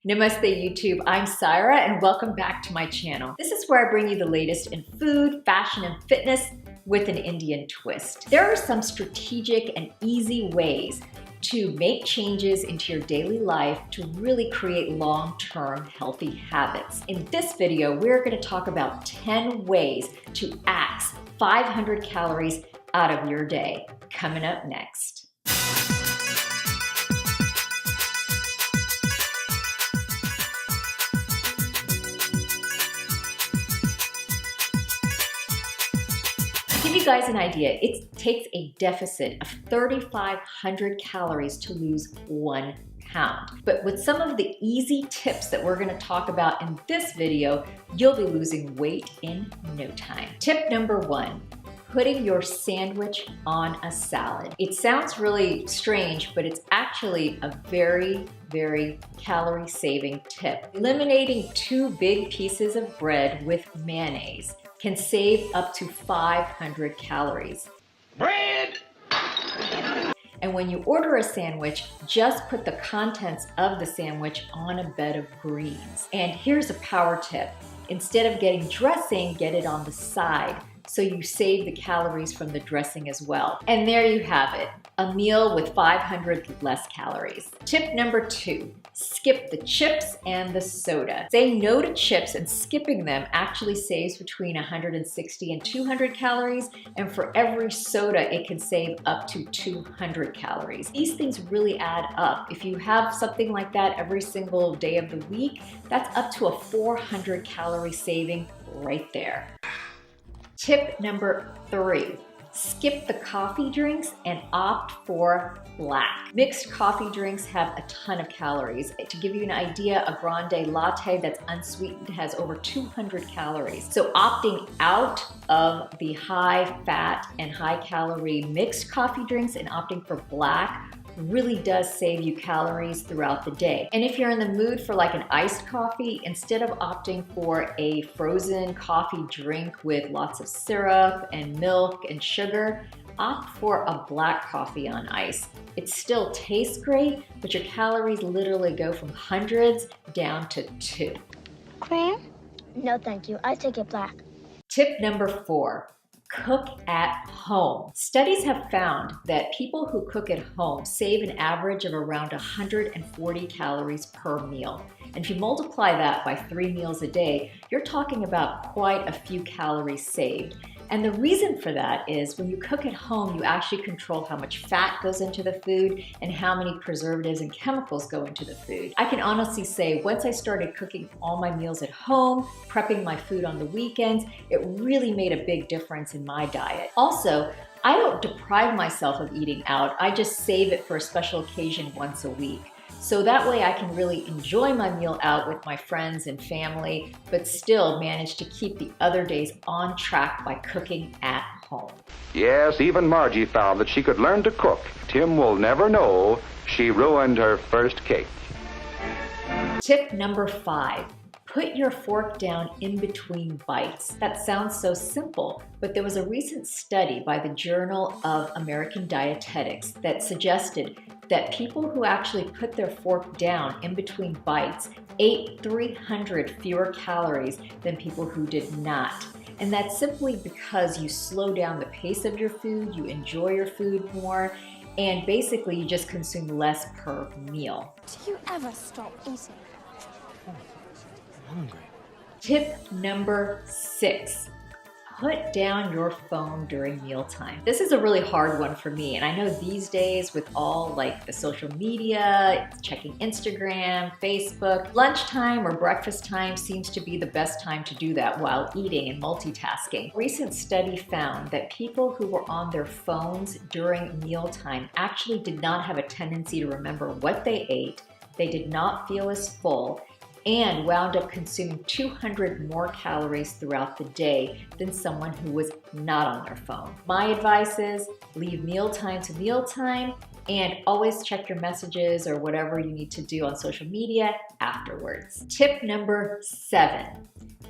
Namaste YouTube, I'm Syra and welcome back to my channel. This is where I bring you the latest in food, fashion, and fitness with an Indian twist. There are some strategic and easy ways to make changes into your daily life to really create long-term healthy habits. In this video, we're going to talk about 10 ways to axe 500 calories out of your day. Coming up next. To give you guys an idea, it takes a deficit of 3,500 calories to lose 1 pound. But with some of the easy tips that we're going to talk about in this video, you'll be losing weight in no time. Tip number 1. Putting your sandwich on a salad. It sounds really strange, but it's actually a very calorie-saving tip. Eliminating 2 big pieces of bread with mayonnaise can save up to 500 calories. Bread! And when you order a sandwich, just put the contents of the sandwich on a bed of greens. And here's a power tip. Instead of getting dressing, get it on the side, so you save the calories from the dressing as well. And there you have it, a meal with 500 less calories. Tip number 2, skip the chips and the soda. Saying no to chips and skipping them actually saves between 160 and 200 calories, and for every soda, it can save up to 200 calories. These things really add up. If you have something like that every single day of the week, that's up to a 400 calorie saving right there. Tip number 3, skip the coffee drinks and opt for black. Mixed coffee drinks have a ton of calories. To give you an idea, a grande latte that's unsweetened has over 200 calories. So opting out of the high fat and high calorie mixed coffee drinks and opting for black really does save you calories throughout the day. And if you're in the mood for like an iced coffee, instead of opting for a frozen coffee drink with lots of syrup and milk and sugar, opt for a black coffee on ice. It still tastes great, but your calories literally go from hundreds down to 2. Cream? No, thank you. I take it black. Tip number 4. Cook at home. Studies have found that people who cook at home save an average of around 140 calories per meal. And if you multiply that by 3 meals a day, you're talking about quite a few calories saved. And the reason for that is when you cook at home, you actually control how much fat goes into the food and how many preservatives and chemicals go into the food. I can honestly say once I started cooking all my meals at home, prepping my food on the weekends, it really made a big difference in my diet. Also, I don't deprive myself of eating out. I just save it for a special occasion once a week. So that way I can really enjoy my meal out with my friends and family, but still manage to keep the other days on track by cooking at home. Yes, even Margie found that she could learn to cook. Tim will never know she ruined her first cake. Tip number 5. Put your fork down in between bites. That sounds so simple, but there was a recent study by the Journal of American Dietetics that suggested that people who actually put their fork down in between bites ate 300 fewer calories than people who did not. And that's simply because you slow down the pace of your food, you enjoy your food more, and basically you just consume less per meal. Do you ever stop eating? Hungry. Tip number 6. Put down your phone during mealtime. This is a really hard one for me, and I know these days with all like the social media, checking Instagram, Facebook, lunchtime or breakfast time seems to be the best time to do that while eating and multitasking. A recent study found that people who were on their phones during mealtime actually did not have a tendency to remember what they ate, they did not feel as full, and wound up consuming 200 more calories throughout the day than someone who was not on their phone. My advice is leave mealtime to mealtime and always check your messages or whatever you need to do on social media afterwards. Tip number 7.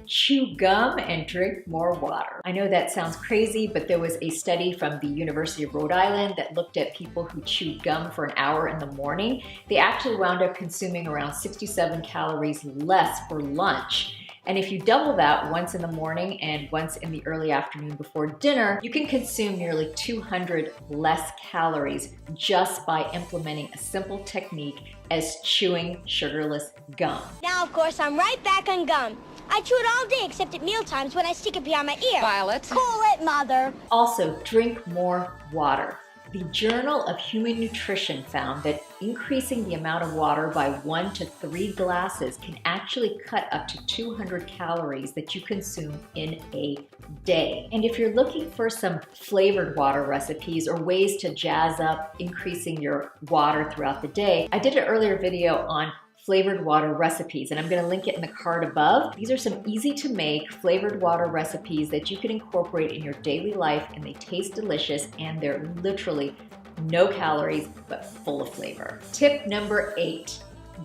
chew gum and drink more water. I know that sounds crazy, but there was a study from the University of Rhode Island that looked at people who chewed gum for an hour in the morning. They actually wound up consuming around 67 calories less for lunch. And if you double that once in the morning and once in the early afternoon before dinner, you can consume nearly 200 less calories just by implementing a simple technique as chewing sugarless gum. Now, of course, I'm right back on gum. I chew it all day except at mealtimes when I stick it behind my ear. Violet. Cool it, Mother. Also, drink more water. The Journal of Human Nutrition found that increasing the amount of water by 1 to 3 glasses can actually cut up to 200 calories that you consume in a day. And if you're looking for some flavored water recipes or ways to jazz up increasing your water throughout the day, I did an earlier video on flavored water recipes, and I'm going to link it in the card above. These are some easy to make flavored water recipes that you can incorporate in your daily life, and they taste delicious and they're literally no calories but full of flavor. Tip number 8.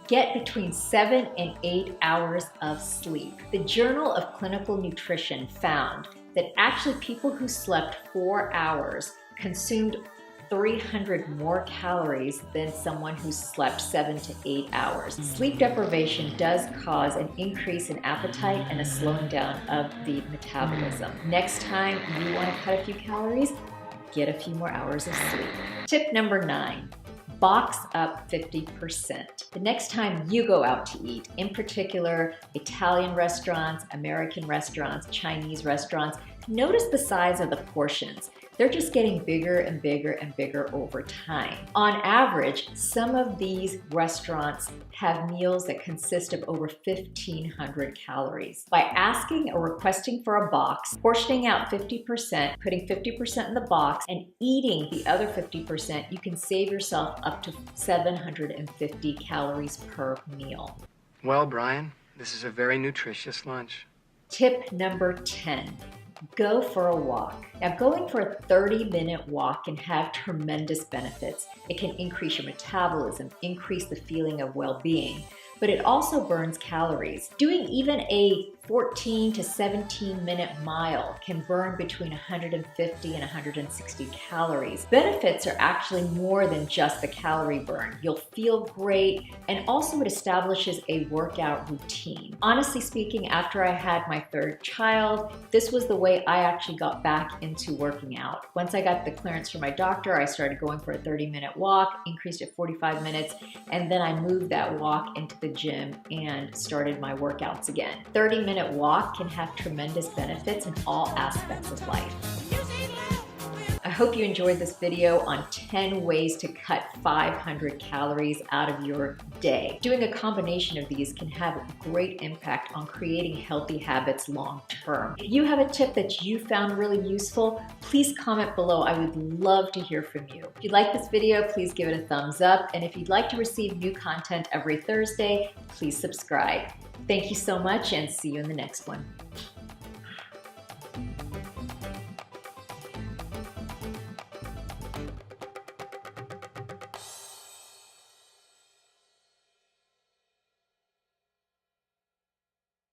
Get between 7 and 8 hours of sleep. The Journal of Clinical Nutrition found that actually people who slept 4 hours consumed 300 more calories than someone who slept 7 to 8 hours. Sleep deprivation does cause an increase in appetite and a slowing down of the metabolism. Next time you want to cut a few calories, get a few more hours of sleep. Tip number 9. Box up 50%. The next time you go out to eat, in particular Italian restaurants, American restaurants, Chinese restaurants, notice the size of the portions. They're just getting bigger and bigger and bigger over time. On average, some of these restaurants have meals that consist of over 1,500 calories. By asking or requesting for a box, portioning out 50%, putting 50% in the box, and eating the other 50%, you can save yourself up to 750 calories per meal. Well, Brian, this is a very nutritious lunch. Tip number 10. Go for a walk. Now, going for a 30-minute walk can have tremendous benefits. It can increase your metabolism, increase the feeling of well-being, but it also burns calories. Doing even a 14 to 17-minute mile can burn between 150 and 160 calories. Benefits are actually more than just the calorie burn. You'll feel great, and also it establishes a workout routine. Honestly speaking, after I had my 3rd child, this was the way I actually got back into working out. Once I got the clearance from my doctor, I started going for a 30-minute walk, increased it 45 minutes, and then I moved that walk into the gym and started my workouts again. 30-minute walk can have tremendous benefits in all aspects of life. I hope you enjoyed this video on 10 ways to cut 500 calories out of your day. Doing a combination of these can have a great impact on creating healthy habits long term. If you have a tip that you found really useful, please comment below. I would love to hear from you. If you like this video, please give it a thumbs up. And if you'd like to receive new content every Thursday, please subscribe. Thank you so much, and see you in the next one.